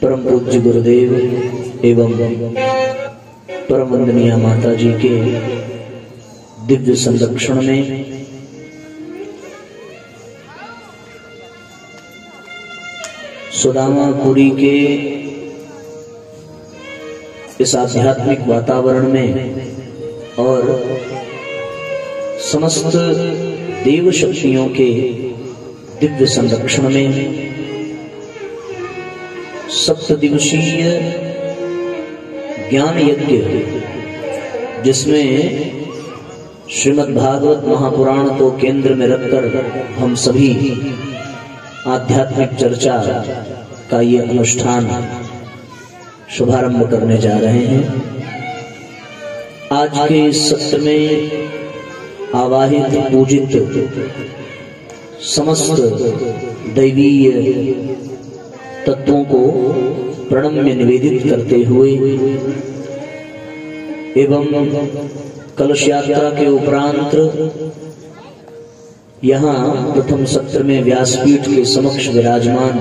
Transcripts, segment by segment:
परम पूज्य गुरुदेव एवं परम वंदनीय माता जी के दिव्य संरक्षण में सुदामापुरी के इस आध्यात्मिक वातावरण में और समस्त देव शक्तियों के दिव्य संरक्षण में सप्तदिवसीय ज्ञान यज्ञ, जिसमें श्रीमद् भागवत महापुराण को केंद्र में रखकर हम सभी आध्यात्मिक चर्चा का ये अनुष्ठान शुभारंभ करने जा रहे हैं। आज के इस सत्र में आवाहित पूजित समस्त दैवीय तत्वों को प्रणम्य निवेदित करते हुए एवं कलश यात्रा के उपरांत यहाँ प्रथम सत्र में व्यासपीठ के समक्ष विराजमान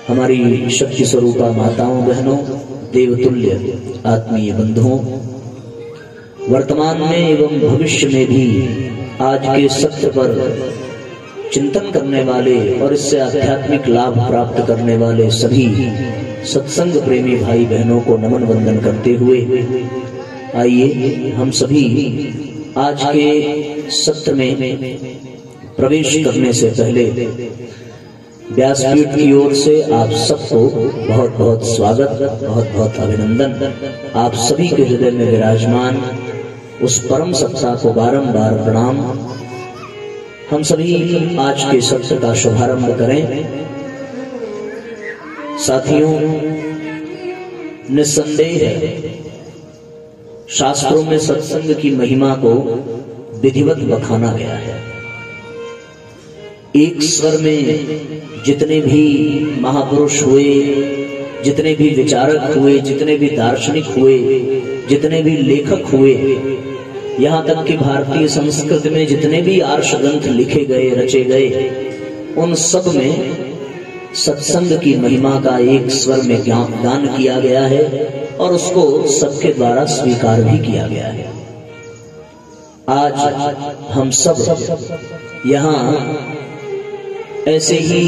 हमारी शक्ति स्वरूपा माताओं बहनों, देवतुल्य आत्मीय बंधुओं, वर्तमान में एवं भविष्य में भी आज के सत्र पर चिंतन करने वाले और इससे आध्यात्मिक लाभ प्राप्त करने वाले सभी सत्संग प्रेमी भाई बहनों को नमन वंदन करते हुए आइए हम सभी आज के सत्र में प्रवेश करने से पहले व्यासपीठ की ओर से आप सबको बहुत बहुत स्वागत, बहुत बहुत अभिनंदन। आप सभी के हृदय में विराजमान उस परम सत्ता को बारंबार प्रणाम। हम सभी आज के सत्र का शुभारंभ करें। साथियों, निस्संदेह शास्त्रों में सत्संग की महिमा को विधिवत बखाना गया है। एक स्वर में जितने भी महापुरुष हुए, जितने भी विचारक हुए, जितने भी दार्शनिक हुए, जितने भी लेखक हुए, यहाँ तक कि भारतीय संस्कृत में जितने भी आर्ष ग्रंथ लिखे गए, रचे गए, उन सब में सत्संग की महिमा का एक स्वर में गान किया गया है और उसको सबके द्वारा स्वीकार भी किया गया है। आज हम सब यहाँ ऐसे ही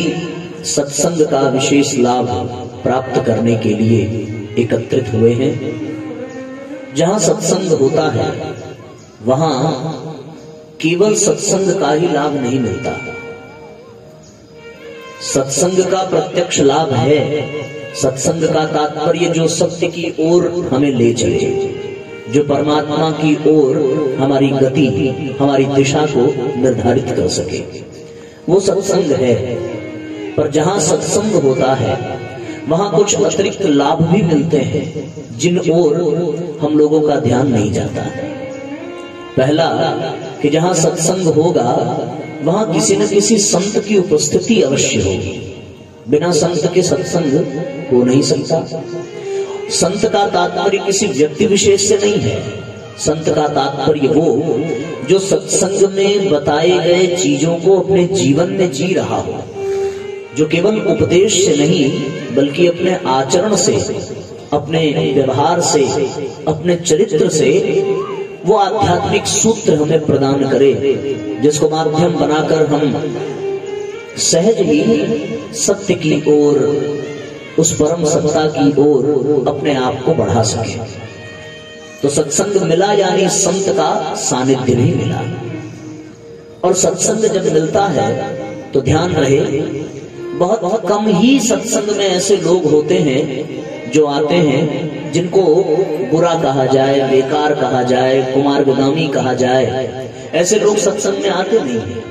सत्संग का विशेष लाभ प्राप्त करने के लिए एकत्रित हुए हैं। जहाँ सत्संग होता है वहाँ केवल सत्संग का ही लाभ नहीं मिलता, सत्संग का प्रत्यक्ष लाभ है। सत्संग का तात्पर्य जो सत्य की ओर हमें ले चले, जो परमात्मा की ओर हमारी गति, हमारी दिशा को निर्धारित कर सके, वो सत्संग है। पर जहाँ सत्संग होता है वहाँ कुछ अतिरिक्त लाभ भी मिलते हैं जिन ओर हम लोगों का ध्यान नहीं जाता। पहला कि जहाँ सत्संग होगा वहाँ किसी न किसी संत की उपस्थिति अवश्य होगी। बिना संत के सत्संग हो नहीं सकता। संत का तात्पर्य किसी व्यक्ति विशेष से नहीं है। संत का तात्पर्य वो जो सत्संग में बताए गए चीजों को अपने जीवन में जी रहा हो, जो केवल उपदेश से नहीं बल्कि अपने आचरण से, अपने व्यवहार से, अपने चरित्र से वो आध्यात्मिक सूत्र हमें प्रदान करे, जिसको माध्यम बनाकर हम सहज ही सत्य की ओर, उस परम सत्ता की ओर अपने आप को बढ़ा सके। तो सत्संग मिला यानी संत का सानिध्य भी मिला। और सत्संग जब मिलता है तो ध्यान रहे, बहुत कम ही सत्संग में ऐसे लोग होते हैं जो आते हैं जिनको बुरा कहा जाए, बेकार कहा जाए, कुमार्गगामी कहा जाए। ऐसे लोग सत्संग में आते नहीं हैं।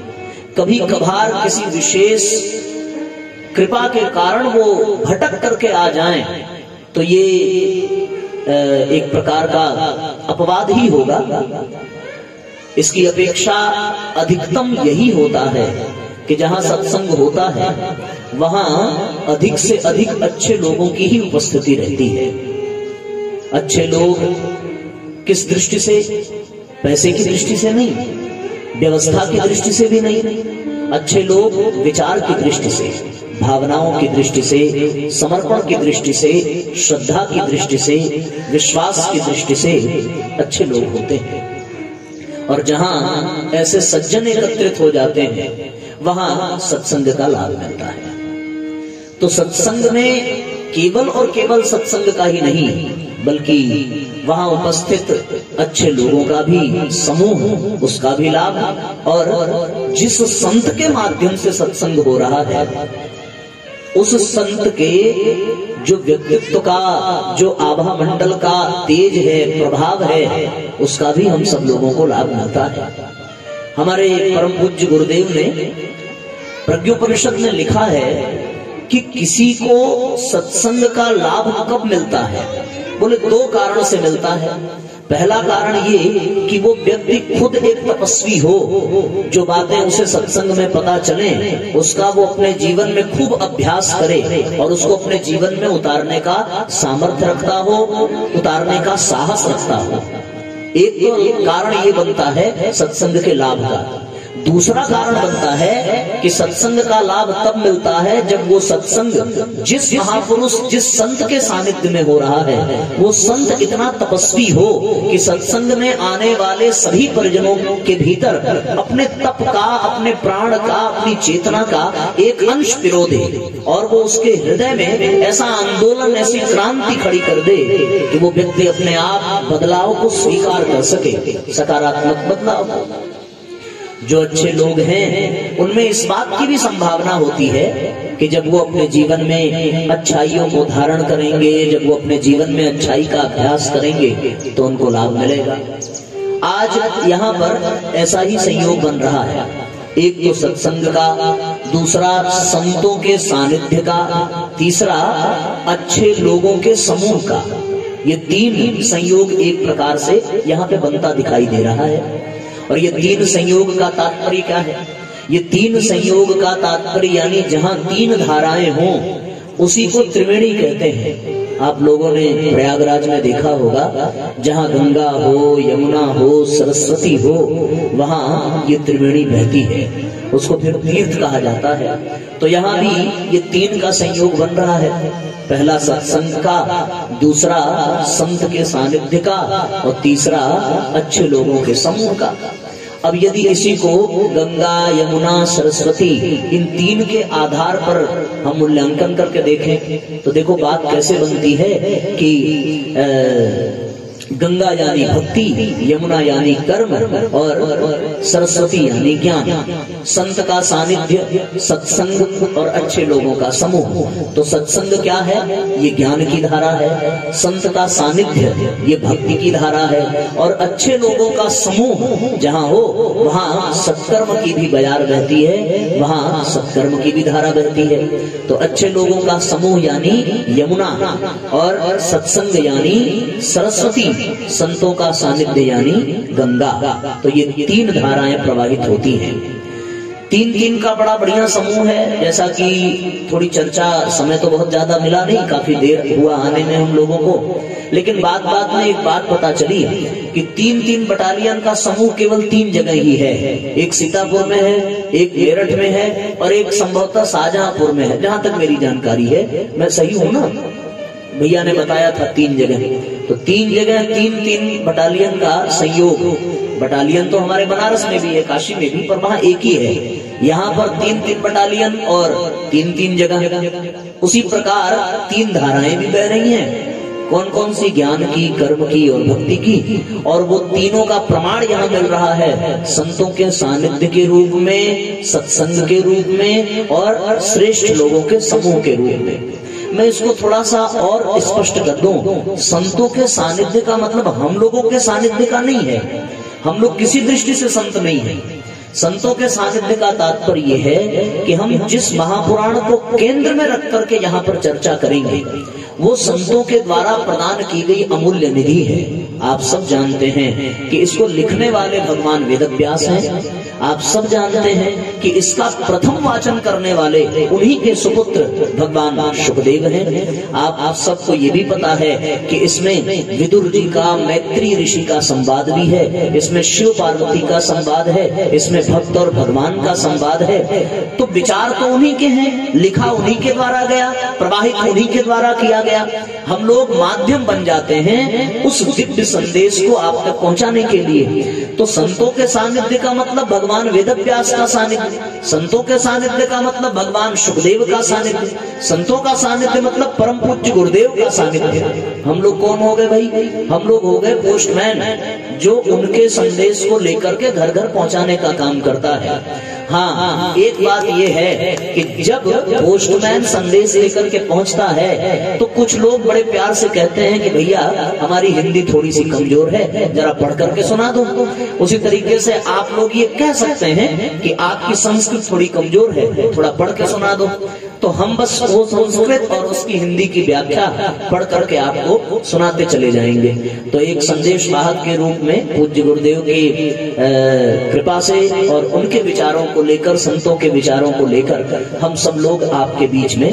कभी कभार किसी विशेष कृपा के कारण वो भटक करके आ जाएं तो ये एक प्रकार का अपवाद ही होगा। इसकी अपेक्षा अधिकतम यही होता है कि जहाँ सत्संग होता है वहाँ अधिक से अधिक अच्छे लोगों की ही उपस्थिति रहती है। अच्छे लोग किस दृष्टि से? पैसे की दृष्टि से नहीं, व्यवस्था की दृष्टि से भी नहीं। अच्छे लोग विचार की दृष्टि से, भावनाओं की दृष्टि से, समर्पण की दृष्टि से, श्रद्धा की दृष्टि से, विश्वास की दृष्टि से अच्छे लोग होते हैं। और जहां ऐसे सज्जन एकत्रित हो जाते हैं वहां सत्संग का लाभ मिलता है। तो सत्संग में केवल और केवल सत्संग का ही नहीं, बल्कि वहां उपस्थित अच्छे लोगों का भी समूह, उसका भी लाभ, और जिस संत के माध्यम से सत्संग हो रहा है उस संत के जो व्यक्तित्व का, जो आभा मंडल का तेज है, प्रभाव है, उसका भी हम सब लोगों को लाभ मिलता है। हमारे परम पूज्य गुरुदेव ने प्रज्ञोपनिषद में लिखा है कि किसी को सत्संग का लाभ कब मिलता है? बोले दो कारण से मिलता है। पहला कारण ये कि वो व्यक्ति खुद एक तपस्वी हो, जो बातें उसे सत्संग में पता चले उसका वो अपने जीवन में खूब अभ्यास करे और उसको अपने जीवन में उतारने का सामर्थ्य रखता हो, उतारने का साहस रखता हो। एक तो कारण ये बनता है सत्संग के लाभ का। दूसरा कारण बनता है कि सत्संग का लाभ तब मिलता है जब वो सत्संग जिस महापुरुष, जिस संत के सानिध्य में हो रहा है, वो संत इतना तपस्वी हो कि सत्संग में आने वाले सभी परिजनों के भीतर अपने तप का, अपने प्राण का, अपनी चेतना का एक अंश पिरो दे और वो उसके हृदय में ऐसा आंदोलन, ऐसी क्रांति खड़ी कर दे कि वो व्यक्ति अपने आप बदलाव को स्वीकार कर सके, सकारात्मक बदलाव। जो अच्छे लोग हैं उनमें इस बात की भी संभावना होती है कि जब वो अपने जीवन में अच्छाइयों को धारण करेंगे, जब वो अपने जीवन में अच्छाई का अभ्यास करेंगे तो उनको लाभ मिलेगा। आज यहाँ पर ऐसा ही संयोग बन रहा है, एक तो सत्संग का, दूसरा संतों के सानिध्य का, तीसरा अच्छे लोगों के समूह का। ये तीन संयोग एक प्रकार से यहाँ पे बनता दिखाई दे रहा है। और ये तीन संयोग का तात्पर्य क्या है? ये तीन संयोग का तात्पर्य यानी जहां तीन धाराएं हों उसी को त्रिवेणी कहते हैं। आप लोगों ने प्रयागराज में देखा होगा, जहां गंगा हो, यमुना हो, सरस्वती हो, वहां ये त्रिवेणी बहती है, उसको फिर तीर्थ कहा जाता है। तो यहाँ भी ये तीन का संयोग बन रहा है, पहला सत्संग का, दूसरा संत के सानिध्य का और तीसरा अच्छे लोगों के समूह का। अब यदि इसी को गंगा, यमुना, सरस्वती इन तीन के आधार पर हम मूल्यांकन करके देखें तो देखो बात कैसे बनती है कि गंगा यानी भक्ति, यमुना यानी कर्म और सरस्वती यानी ज्ञान। संत का सानिध्य, सत्संग और अच्छे लोगों का समूह। तो सत्संग क्या है? ये ज्ञान की धारा है। संत का सानिध्य ये भक्ति की धारा है। और अच्छे लोगों का समूह जहाँ हो वहाँ सत्कर्म की भी बयार बहती है, वहाँ सत्कर्म की भी धारा बहती है। तो अच्छे लोगों का समूह यानी यमुना और सत्संग यानी सरस्वती, संतों का सानिध्य यानी गंगा। तो ये तीन धाराएं प्रवाहित होती हैं। तीन तीन का बड़ा बढ़िया समूह है। जैसा कि थोड़ी चर्चा, समय तो बहुत ज्यादा मिला नहीं, काफी देर हुआ आने में हम लोगों को, लेकिन बात बात में एक बात पता चली कि तीन तीन बटालियन का समूह केवल तीन जगह ही है। एक सीतापुर में है, एक मेरठ में है और एक संभवतः शाहजहांपुर में है, जहां तक मेरी जानकारी है। मैं सही हूं ना? भैया ने बताया था तीन जगह। तो तीन जगह तीन तीन बटालियन का संयोग। बटालियन तो हमारे बनारस में भी है, काशी में भी, पर वहां एक ही है। यहाँ पर तीन तीन बटालियन और तीन तीन जगह। उसी प्रकार तीन धाराएं भी बह रही हैं। कौन कौन सी? ज्ञान की, कर्म की और भक्ति की। और वो तीनों का प्रमाण यहाँ मिल रहा है संतों के सानिध्य के रूप में, सत्संग के रूप में और श्रेष्ठ लोगों के समूह के रूप में। मैं इसको थोड़ा सा और स्पष्ट कर दूं। संतों के सानिध्य का मतलब हम लोगों के सानिध्य का नहीं है। हम लोग किसी दृष्टि से संत नहीं है। संतों के सानिध्य का तात्पर्य यह है कि हम जिस महापुराण को केंद्र में रख करके यहाँ पर चर्चा करेंगे वो संतों के द्वारा प्रदान की गई अमूल्य निधि है। आप सब जानते हैं कि इसको लिखने वाले भगवान वेदव्यास हैं। आप सब जानते हैं कि इसका प्रथम वाचन करने वाले उन्हीं के सुपुत्र भगवान शुकदेव हैं। आप सबको ये भी पता है कि इसमें विदुर जी का मैत्री ऋषि का संवाद भी है, इसमें शिव पार्वती का संवाद है, इसमें भक्त और भगवान का संवाद है। तो विचार तो उन्हीं के हैं, लिखा उन्हीं के द्वारा गया, प्रवाहित उन्हीं के द्वारा किया गया। हम लोग माध्यम बन जाते हैं उस दिव्य संदेश को आप तक पहुंचाने के लिए। तो संतों के सानिध्य का मतलब भगवान वेदव्यास का सानिध्य, संतों के सानिध्य का मतलब भगवान शुकदेव का सानिध्य, संतों का सानिध्य मतलब परम पूज्य गुरुदेव का सानिध्य। हम लोग कौन हो गए भाई? हम लोग हो गए पोस्टमैन, जो उनके संदेश को लेकर के घर घर पहुंचाने का काम करता है। हाँ, एक बात ये है कि जब पोस्टमैन संदेश लेकर के पहुंचता है तो कुछ लोग बड़े प्यार से कहते हैं कि भैया हमारी हिंदी थोड़ी सी कमजोर है, जरा पढ़ करके सुना दो। उसी तरीके से आप लोग ये कह सकते हैं कि आपकी संस्कृत थोड़ी कमजोर है, थोड़ा पढ़ के सुना दो। तो हम बस वो संस्कृत और उसकी हिंदी की व्याख्या पढ़ करके आपको सुनाते चले जाएंगे। तो एक संदेश वाहक के रूप में पूज्य गुरुदेव की कृपा से और उनके विचारों को लेकर, संतों के विचारों को लेकर हम सब लोग आपके बीच में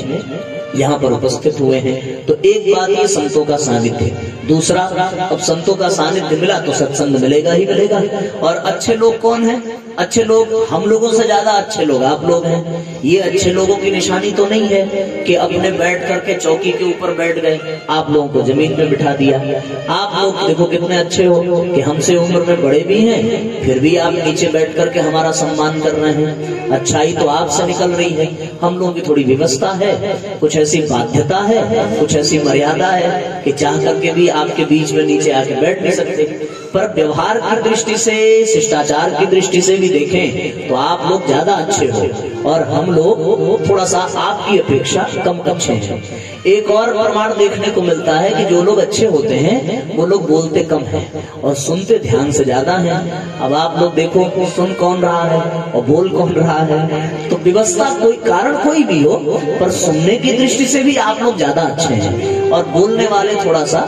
यहाँ पर उपस्थित हुए हैं। तो एक बात ये संतों का सानिध्य, दूसरा अब संतों का सानिध्य मिला तो सत्संग मिलेगा ही मिलेगा। और अच्छे लोग कौन हैं? अच्छे लोग हम लोगों से ज्यादा अच्छे लोग आप लोग हैं। ये अच्छे लोगों की निशानी तो नहीं है कि अपने बैठ करके चौकी के ऊपर बैठ गए, आप लोगों को जमीन पे बिठा दिया। आप लोग देखो कितने अच्छे हो कि हमसे उम्र में बड़े भी हैं, फिर भी आप नीचे बैठ करके हमारा सम्मान कर रहे हैं। अच्छाई तो आपसे निकल रही है। हम लोगों की थोड़ी व्यवस्था है, कुछ ऐसी बाध्यता है, कुछ ऐसी मर्यादा है कि चाह करके भी आपके बीच में नीचे आके बैठ नहीं सकते। पर व्यवहार की दृष्टि से, शिष्टाचार की दृष्टि से भी देखें तो आप लोग ज्यादा अच्छे हो और हम लोग थोड़ा सा आपकी अपेक्षा कम अच्छे हैं। एक और प्रमाण देखने को मिलता है कि जो लोग अच्छे होते हैं वो लोग बोलते कम हैं और सुनते ध्यान से ज्यादा हैं। अब आप लोग देखो सुन कौन रहा है और बोल कौन रहा है। तो व्यवस्था कोई कारण कोई भी हो, पर सुनने की दृष्टि से भी आप लोग ज्यादा अच्छे हैं और बोलने वाले थोड़ा सा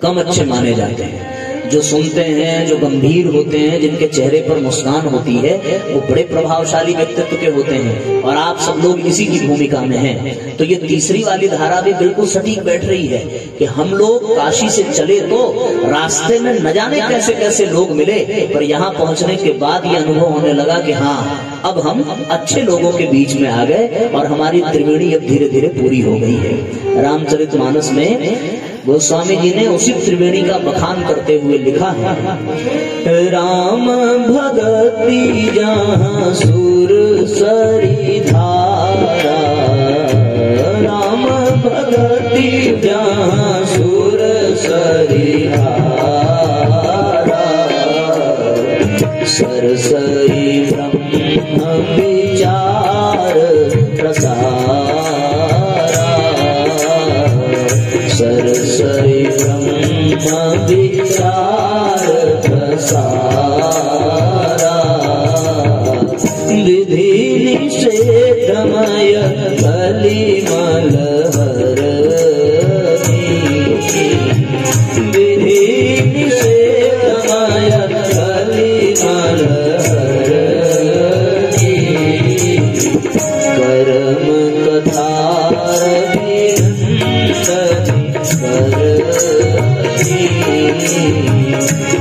कम अच्छे माने जाते हैं। जो सुनते हैं, जो गंभीर होते हैं, जिनके चेहरे पर मुस्कान होती है, वो बड़े प्रभावशाली व्यक्तित्व के होते हैं और आप सब लोग इसी की भूमिका में हैं। तो ये तीसरी वाली धारा भी बिल्कुल सटीक बैठ रही है कि हम लोग काशी से चले तो रास्ते में न जाने कैसे कैसे लोग मिले, पर यहाँ पहुंचने के बाद ये अनुभव होने लगा कि हाँ, अब हम अच्छे लोगों के बीच में आ गए और हमारी त्रिवेणी अब धीरे धीरे पूरी हो गई है। रामचरितमानस में गोस्वामी जी ने उसी त्रिवेणी का बखान करते हुए लिखा है, राम भगति जहाँ सुर सरी धारा, राम भगति जहाँ सुर सरी धारा, सरसई ब्रह्म विचार प्रसारा, सरसई ब्रह्म विचार प्रसारा, विधि निषेधमय कलिमल हरणी, विधि निषेधमय कलिमल हरणी, कर्म कथार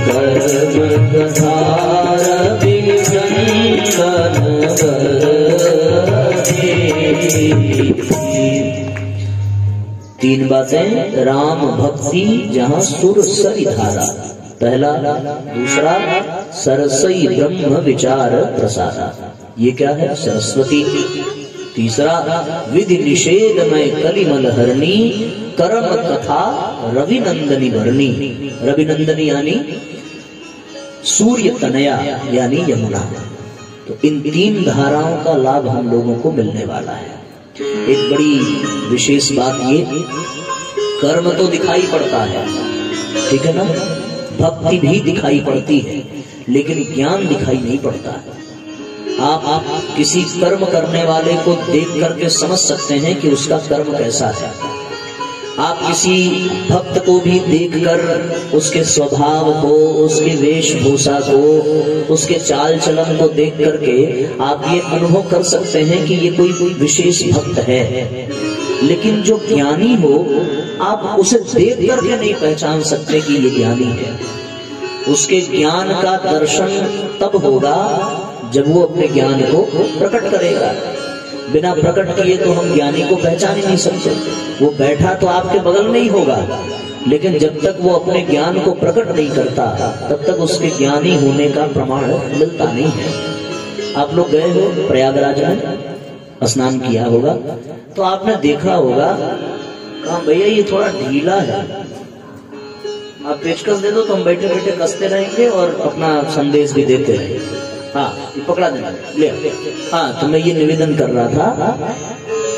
कर्म कथार तीन बातें राम भक्ति जहाँ सुर सरी धारा, पहला, दूसरा सरसई ब्रह्म विचार प्रसारा, ये क्या है? सरस्वती। तीसरा विधि निषेधमय कलिमल हरणी, कर्म कथा रविनंदनी भरणी, रविनंदनी यानी सूर्य तनया यानी यमुना। तो इन तीन धाराओं का लाभ हम लोगों को मिलने वाला है। एक बड़ी विशेष बात ये, कर्म तो दिखाई पड़ता है, ठीक है ना, भक्ति भी दिखाई पड़ती है, लेकिन ज्ञान दिखाई नहीं पड़ता है। आप किसी कर्म करने वाले को देख करके समझ सकते हैं कि उसका कर्म कैसा है। आप किसी भक्त को भी देखकर उसके स्वभाव को, उसके वेशभूषा को, उसके चाल चलन को देख करके आप ये अनुभव कर सकते हैं कि ये कोई विशेष भक्त है। लेकिन जो ज्ञानी हो, आप उसे देख करके नहीं पहचान सकते कि ये ज्ञानी है। उसके ज्ञान का दर्शन तब होगा जब वो अपने ज्ञान को प्रकट करेगा। बिना प्रकट किए तो हम ज्ञानी को पहचान ही नहीं सकते। वो बैठा तो आपके बगल में ही होगा, लेकिन जब तक वो अपने ज्ञान को प्रकट नहीं करता तब तक उसके ज्ञानी होने का प्रमाण मिलता नहीं है। आप लोग गए हो प्रयागराज में, स्नान किया होगा, तो आपने देखा होगा, कहा भैया ये थोड़ा ढीला है, आप पेचकस दे दो तो हम बैठे बैठे कसते रहेंगे और अपना संदेश भी देते रहेंगे। हाँ, ये पकड़ा देना, ले। हाँ, तो मैं ये निवेदन कर रहा था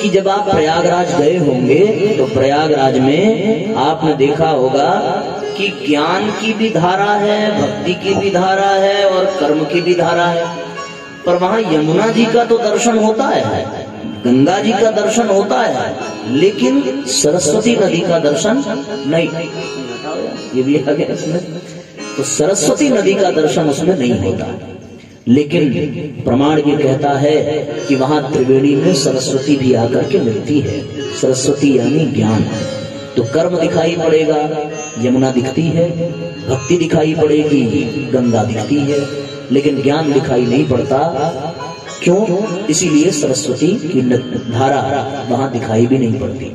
कि जब आप प्रयागराज गए होंगे तो प्रयागराज में आपने देखा होगा कि ज्ञान की भी धारा है, भक्ति की भी धारा है और कर्म की भी धारा है। पर वहां यमुना जी का तो दर्शन होता है, गंगा जी का दर्शन होता है, लेकिन सरस्वती नदी का दर्शन नहीं। ये भी आ गया इसमें, तो सरस्वती नदी का दर्शन उसमें नहीं होता। लेकिन प्रमाण ये कहता है कि वहां त्रिवेणी में सरस्वती भी आकर के मिलती है। सरस्वती यानी ज्ञान। तो कर्म दिखाई पड़ेगा, यमुना दिखती है, भक्ति दिखाई पड़ेगी, गंगा दिखती है, लेकिन ज्ञान दिखाई नहीं पड़ता। क्यों? इसीलिए सरस्वती की धारा वहां दिखाई भी नहीं पड़ती।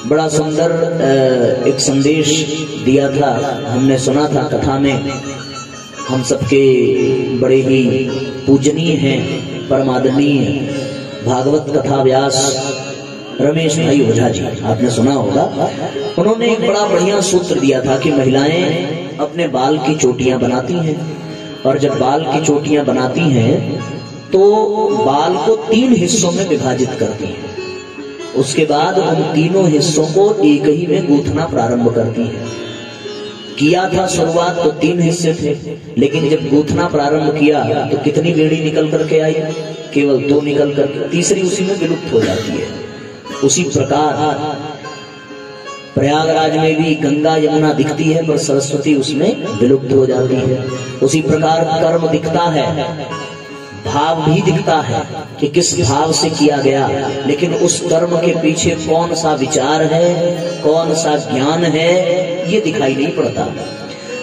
बड़ा सुंदर एक संदेश दिया था, हमने सुना था कथा में। हम सबके बड़े ही पूजनीय हैं, परमादरणीय भागवत कथा व्यास रमेश भाई ओझा जी, आपने सुना होगा। उन्होंने एक बड़ा बढ़िया सूत्र दिया था कि महिलाएं अपने बाल की चोटियां बनाती हैं, और जब बाल की चोटियां बनाती हैं तो बाल को 3 हिस्सों में विभाजित करती हैं। उसके बाद उन तीनों हिस्सों को एक ही में गूंथना प्रारंभ करती हैं। किया था शुरुआत तो 3 हिस्से थे, लेकिन जब गूंथना प्रारंभ किया तो कितनी बेड़ी निकल करके आई? केवल 2 निकल करके, तीसरी उसी में विलुप्त हो जाती है। उसी प्रकार प्रयागराज में भी गंगा यमुना दिखती है पर सरस्वती उसमें विलुप्त हो जाती है। उसी प्रकार कर्म दिखता है, भाव भी दिखता है कि किस भाव से किया गया, लेकिन उस कर्म के पीछे कौन सा विचार है, कौन सा ज्ञान है, ये दिखाई नहीं पड़ता।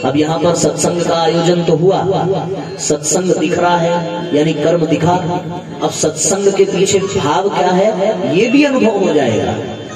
अब यहाँ पर सत्संग का आयोजन तो हुआ, सत्संग दिख रहा है यानी कर्म दिखा। अब सत्संग के पीछे भाव क्या है ये भी अनुभव हो जाएगा,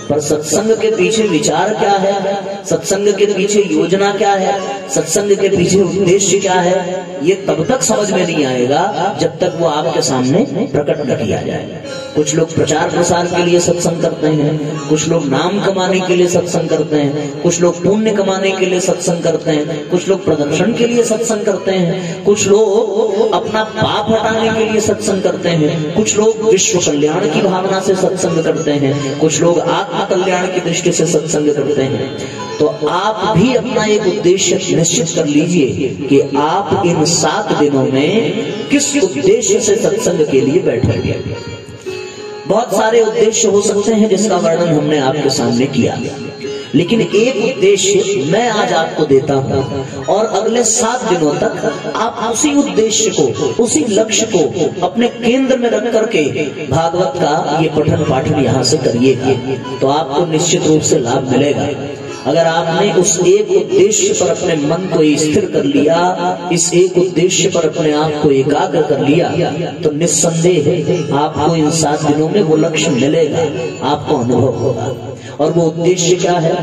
पर सत्संग के पीछे विचार क्या है, सत्संग के पीछे योजना क्या है, सत्संग के पीछे उद्देश्य क्या है, ये तब तक समझ में नहीं आएगा जब तक वो आपके सामने प्रकट न किया जाए। कुछ लोग प्रचार प्रसार के लिए सत्संग करते हैं, कुछ लोग नाम कमाने के लिए सत्संग करते हैं, कुछ लोग पुण्य कमाने के लिए सत्संग करते हैं, कुछ लोग प्रदर्शन के लिए सत्संग करते हैं, कुछ लोग अपना पाप हटाने के लिए सत्संग करते हैं, कुछ लोग विश्व कल्याण की भावना से सत्संग करते हैं, कुछ लोग आत्म कल्याण की दृष्टि से सत्संग करते हैं। तो आप भी अपना एक उद्देश्य निश्चित कर लीजिए कि आप इन 7 दिनों में किस उद्देश्य से सत्संग के लिए बैठेंगे। बहुत सारे उद्देश्य हो सकते हैं जिसका वर्णन हमने आपके सामने किया, लेकिन एक उद्देश्य मैं आज आपको देता हूं और अगले 7 दिनों तक आप उसी उद्देश्य को, उसी लक्ष्य को अपने केंद्र में रख करके भागवत का ये पठन पाठन यहाँ से करिए तो आपको निश्चित रूप से लाभ मिलेगा। अगर आपने उस एक उद्देश्य पर अपने मन को स्थिर कर लिया, इस एक उद्देश्य पर अपने आप को एकाग्र कर लिया, तो निस्संदेह आपको इन 7 दिनों में वो लक्ष्य मिलेगा, आपको अनुभव होगा। और वो उद्देश्य क्या है?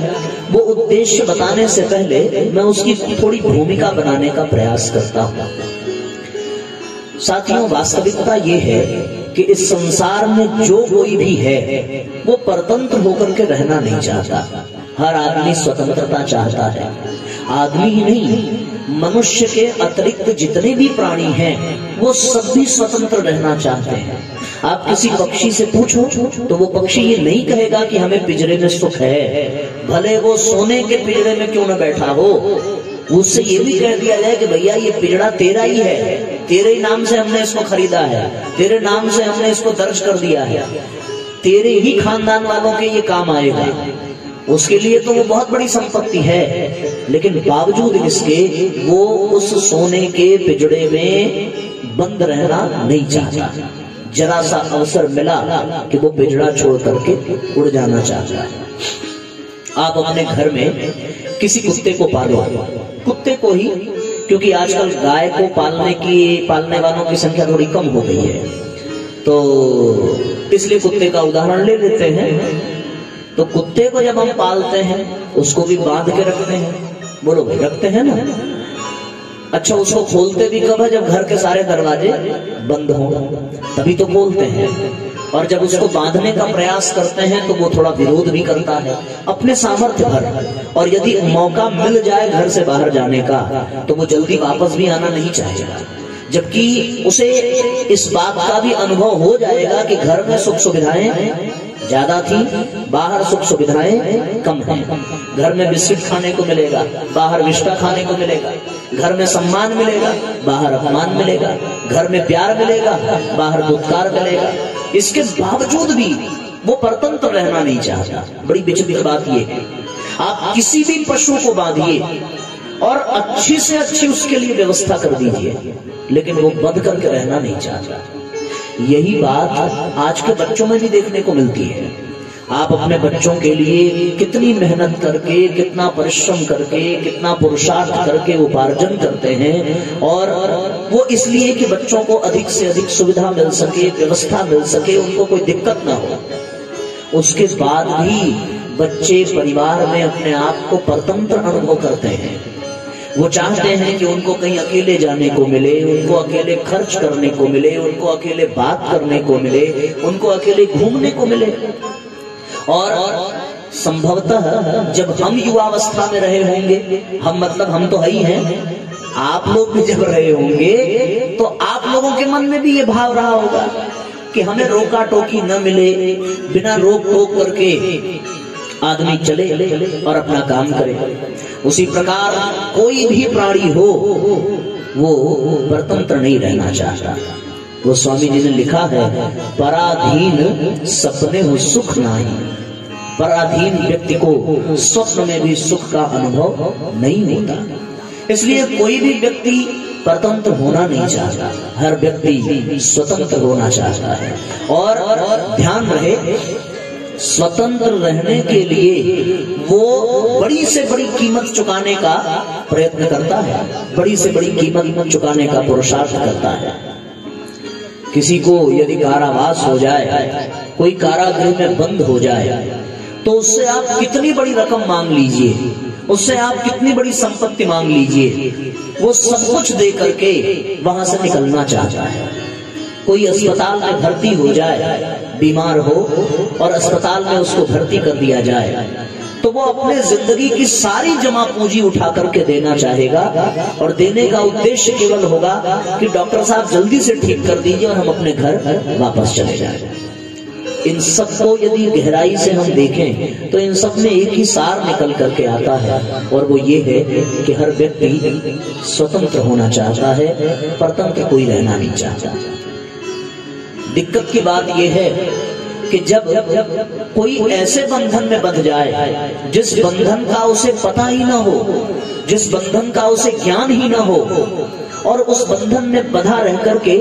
वो उद्देश्य बताने से पहले मैं उसकी थोड़ी भूमिका बनाने का प्रयास करता हूँ। साथियों, वास्तविकता ये है कि इस संसार में जो कोई भी है वो परतंत्र होकर के रहना नहीं चाहता। हर आदमी स्वतंत्रता चाहता है। आदमी ही नहीं, मनुष्य के अतिरिक्त जितने भी प्राणी हैं वो सब भी स्वतंत्र रहना चाहते हैं। आप किसी पक्षी से पूछो तो वो पक्षी ये नहीं कहेगा कि हमें पिंजरे में सुख है, भले वो सोने के पिंजरे में क्यों न बैठा हो। उससे ये भी कह दिया जाए कि भैया ये पिंजरा तेरा ही है, तेरे ही नाम से हमने इसको खरीदा है, तेरे नाम से हमने इसको दर्ज कर दिया है, तेरे ही खानदान वालों के ये काम आएगा, उसके लिए तो वो बहुत बड़ी संपत्ति है, लेकिन बावजूद इसके वो उस सोने के पिंजड़े में बंद रहना नहीं चाहता। जरा सा अवसर मिला कि वो पिंजड़ा छोड़ करके उड़ जाना चाहता है। आप अपने घर में किसी कुत्ते को पालो, कुत्ते को ही, क्योंकि आजकल गाय को पालने वालों की संख्या थोड़ी कम हो गई है, तो इसलिए कुत्ते का उदाहरण ले लेते हैं। तो कुत्ते को जब हम पालते हैं उसको भी बांध के रखते हैं, बोलो भाई रखते हैं ना। अच्छा, उसको खोलते भी कब है? जब घर के सारे दरवाजे बंद हो तभी तो खोलते हैं। और जब उसको बांधने का प्रयास करते हैं तो वो थोड़ा विरोध भी करता है अपने सामर्थ्य भर, और यदि मौका मिल जाए घर से बाहर जाने का तो वो जल्दी वापस भी आना नहीं चाहेगा, जबकि उसे इस बात का भी अनुभव हो जाएगा कि घर में सुख सुविधाएं ज्यादा थी, बाहर सुख सुविधाएं कम हैं। घर में बिस्किट खाने को मिलेगा, बाहर विष्टा खाने को मिलेगा। घर में सम्मान मिलेगा, बाहर अपमान मिलेगा। घर में प्यार मिलेगा, बाहर दुत्कार मिलेगा। इसके बावजूद भी वो परतंत्र रहना नहीं चाहता। बड़ी विचित्र बात ये है, आप किसी भी पशु को बांधिए और अच्छी से अच्छी उसके लिए व्यवस्था कर दीजिए, लेकिन वो बंध करके रहना नहीं चाहता। यही बात आज के बच्चों में भी देखने को मिलती है। आप अपने बच्चों के लिए कितनी मेहनत करके, कितना परिश्रम करके, कितना पुरुषार्थ करके उपार्जन करते हैं, और वो इसलिए कि बच्चों को अधिक से अधिक सुविधा मिल सके, व्यवस्था मिल सके, उनको कोई दिक्कत ना हो। उसके बाद भी बच्चे परिवार में अपने आप को परतंत्र अनुभव करते हैं। वो चाहते हैं कि उनको कहीं अकेले जाने को मिले, उनको अकेले खर्च करने को मिले, उनको अकेले बात करने को मिले, उनको अकेले घूमने को मिले। और संभवतः जब हम युवावस्था में रहे होंगे, हम मतलब हम तो है ही हैं, आप लोग भी जब रहे होंगे तो आप लोगों के मन में भी ये भाव रहा होगा कि हमें रोका टोकी न मिले, बिना रोक टोक करके आदमी चले और अपना काम करे। उसी प्रकार कोई भी प्राणी हो वो परतंत्र नहीं रहना चाहता। वो स्वामी जी ने लिखा है, पराधीन सपने हो सुख नाही। पराधीन व्यक्ति को स्वप्न में भी सुख का अनुभव नहीं होता। इसलिए कोई भी व्यक्ति परतंत्र होना नहीं चाहता, हर व्यक्ति स्वतंत्र होना चाहता है। और ध्यान रहे, स्वतंत्र रहने के लिए वो बड़ी से बड़ी कीमत चुकाने का प्रयत्न करता है, बड़ी से बड़ी कीमत चुकाने का पुरुषार्थ करता है। किसी को यदि कारावास हो जाए, कोई कारागृह में बंद हो जाए, तो उससे आप कितनी बड़ी रकम मांग लीजिए, उससे आप कितनी बड़ी संपत्ति मांग लीजिए, वो सब कुछ दे करके वहां से निकलना चाहता है। कोई अस्पताल में भर्ती हो जाए, बीमार हो और अस्पताल में उसको भर्ती कर दिया जाए, तो वो अपने जिंदगी की सारी जमा पूंजी उठा करके देना चाहेगा, और देने का उद्देश्य केवल होगा कि डॉक्टर साहब जल्दी से ठीक कर दीजिए और हम अपने घर वापस चले जाएं। इन सब को यदि गहराई से हम देखें तो इन सब में एक ही सार निकल करके आता है, और वो ये है कि हर व्यक्ति स्वतंत्र होना चाहता है, परतंत्र कोई रहना नहीं चाहता। दिक्कत की बात यह है कि जब कोई ऐसे बंधन में बंध जाए जिस बंधन का उसे पता ही ना हो, जिस बंधन का उसे ज्ञान ही ना हो, और उस बंधन में बंधा रह करके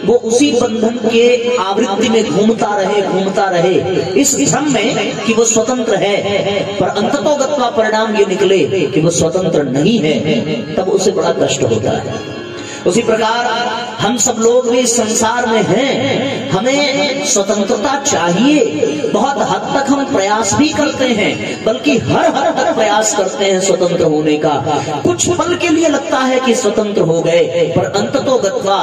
वो उसी बंधन के आवृत्ति में घूमता रहे इस भ्रम में कि वो स्वतंत्र है, पर अंततोगत्वा परिणाम ये निकले कि वो स्वतंत्र नहीं है, तब उसे बड़ा कष्ट होता है। उसी प्रकार हम सब लोग भी इस संसार में हैं, हमें स्वतंत्रता चाहिए। बहुत हद तक हम प्रयास भी करते हैं, बल्कि हर प्रयास करते हैं स्वतंत्र होने का। कुछ पल के लिए लगता है कि स्वतंत्र हो गए, पर अंततोगत्वा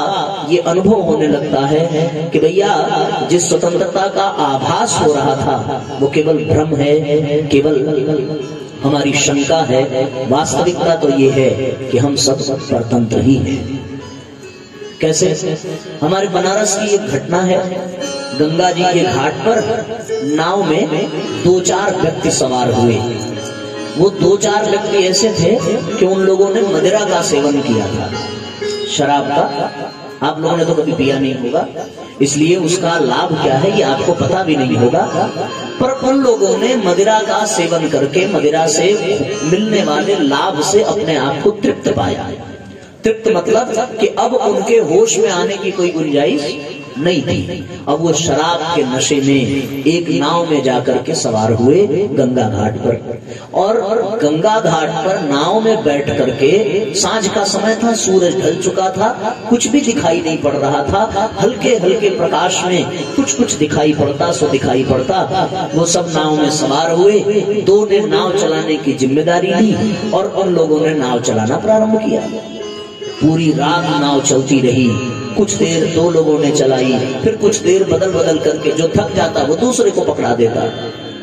ये अनुभव होने लगता है कि भैया जिस स्वतंत्रता का आभास हो रहा था वो केवल भ्रम है, केवल हमारी शंका है। वास्तविकता तो ये है कि हम सब परतंत्र ही हैं। कैसे? हमारे बनारस की एक घटना है, गंगा जी के घाट पर नाव में 2-4 व्यक्ति सवार हुए। वो 2-4 व्यक्ति ऐसे थे कि उन लोगों ने मदिरा का सेवन किया था, शराब का, आप लोगों ने तो कभी पिया नहीं होगा, इसलिए उसका लाभ क्या है ये आपको पता भी नहीं होगा। पर उन लोगों ने मदिरा का सेवन करके मदिरा से मिलने वाले लाभ से अपने आप को तृप्त पाया। तृप्त मतलब कि अब उनके होश में आने की कोई गुंजाइश नहीं थी। अब वो शराब के नशे में एक नाव में जाकर के सवार हुए गंगा घाट पर, और गंगा घाट पर नाव में बैठ करके, सांझ का समय था, सूरज ढल चुका था, कुछ भी दिखाई नहीं पड़ रहा था, हल्के हल्के प्रकाश में कुछ कुछ दिखाई पड़ता, सो दिखाई पड़ता। वो सब नाव में सवार हुए, दो ने नाव चलाने की जिम्मेदारी ली और उन लोगों ने नाव चलाना प्रारंभ किया। पूरी रात नाव चलती रही, कुछ देर दो लोगों ने चलाई, फिर कुछ देर बदल बदल करके जो थक जाता वो दूसरे को पकड़ा देता।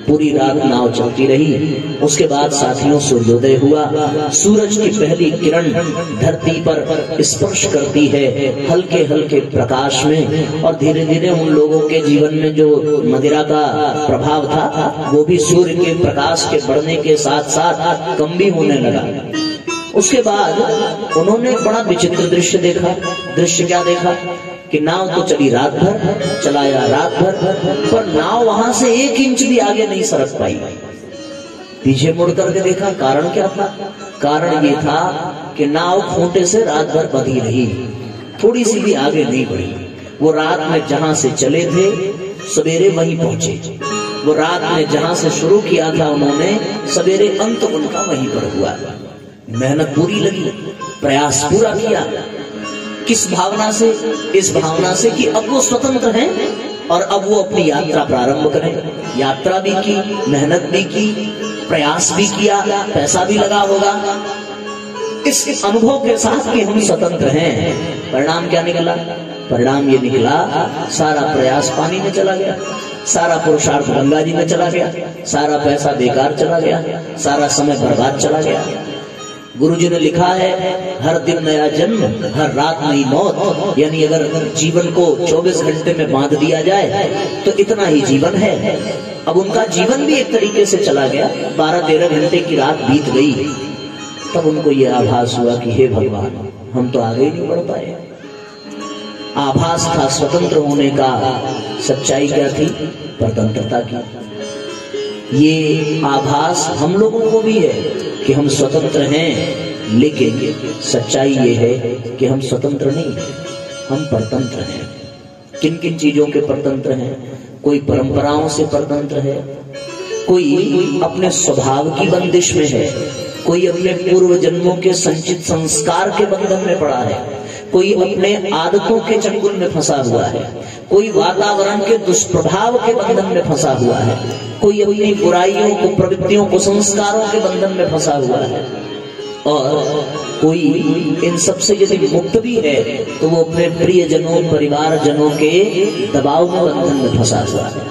पूरी रात नाव चलती रही। उसके बाद साथियों सूर्योदय हुआ, सूरज की पहली किरण धरती पर स्पर्श करती है हल्के हल्के प्रकाश में, और धीरे धीरे उन लोगों के जीवन में जो मदिरा का प्रभाव था वो भी सूर्य के प्रकाश के बढ़ने के साथ साथ कम भी होने लगा। उसके बाद उन्होंने बड़ा विचित्र दृश्य देखा। दृश्य क्या देखा कि नाव तो चली रात भर, चलाया रात भर, पर नाव वहां से 1 इंच भी आगे नहीं सरक पाई। पीछे मुड़ करके देखा, कारण क्या था? कारण ये था कि नाव खूंटे से रात भर बंधी रही, थोड़ी सी भी आगे नहीं बढ़ी। वो रात में जहां से चले थे सवेरे वहीं पहुंचे। वो रात में जहां से शुरू किया था उन्होंने, सवेरे अंत उनका वहीं पर हुआ। मेहनत पूरी लगी, प्रयास पूरा किया। किस भावना से? इस भावना से कि अब वो स्वतंत्र हैं और अब वो अपनी यात्रा प्रारंभ करें। यात्रा भी की, मेहनत भी की, प्रयास भी किया, पैसा भी लगा होगा। इस अनुभव के साथ कि हम स्वतंत्र हैं, परिणाम क्या निकला? परिणाम ये निकला, सारा प्रयास पानी में चला गया, सारा पुरुषार्थ गंगा जी में चला गया, सारा पैसा बेकार चला गया, सारा समय बर्बाद चला गया। गुरुजी ने लिखा है, हर दिन नया जन्म, हर रात नई मौत। यानी अगर जीवन को 24 घंटे में बांध दिया जाए तो इतना ही जीवन है। अब उनका जीवन भी एक तरीके से चला गया, 12-13 घंटे की रात बीत गई। तब उनको ये आभास हुआ कि हे भगवान, हम तो आगे ही नहीं बढ़ पाए। आभास था स्वतंत्र होने का, सच्चाई क्या थी? परतंत्रता की। ये आभास हम लोगों को भी है कि हम स्वतंत्र हैं, लेकिन सच्चाई ये है कि हम स्वतंत्र नहीं हैं, हम परतंत्र हैं। किन किन चीजों के परतंत्र हैं? कोई परंपराओं से परतंत्र है, कोई अपने स्वभाव की बंदिश में है, कोई अपने पूर्व जन्मों के संचित संस्कार के बंधन में पड़ा है, कोई अपने आदतों के चंगुल में फंसा हुआ है, कोई वातावरण के दुष्प्रभाव के बंधन में फंसा हुआ है, कोई अपनी बुराइयों को, प्रवृत्तियों को, संस्कारों के बंधन में फंसा हुआ है, और कोई इन सब से यदि मुक्त भी है तो वो अपने प्रियजनों, परिवार जनों के दबाव में, बंधन में फंसा हुआ है।